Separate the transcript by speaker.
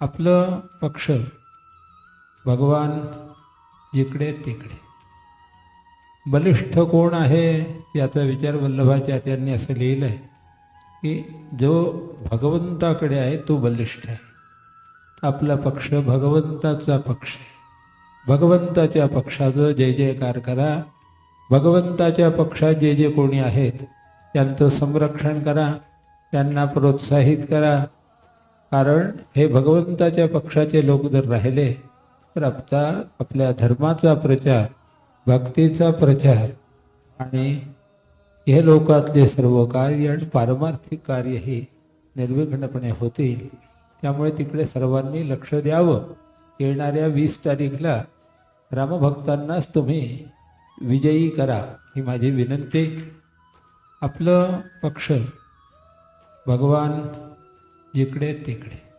Speaker 1: आपलं पक्ष भगवान जिकडे तिकडे. बलिष्ठ कोण आहे याचा विचार वल्लभाचार्यांनी असं लिहिलं आहे की जो भगवंताकडे आहे तो बलिष्ठ आहे. आपला पक्ष भगवंताचा पक्ष आहे. भगवंताच्या पक्षाचं जय जयकार करा. भगवंताच्या पक्षात जे जे कोणी आहेत त्यांचं संरक्षण करा, त्यांना प्रोत्साहित करा. कारण हे भगवंताच्या पक्षाचे लोक जर राहिले तर आपल्या धर्माचा प्रचार, भक्तीचा प्रचार आणि हे लोकातले सर्व कार्य आणि पारमार्थिक कार्य हे निर्विघ्नपणे होतील. त्यामुळे तिकडे सर्वांनी लक्ष द्यावं. येणाऱ्या 20 तारीखला रामभक्तांनाच तुम्ही विजयी करा ही माझी विनंती. आपलं पक्ष भगवान जिकडे तिकडे.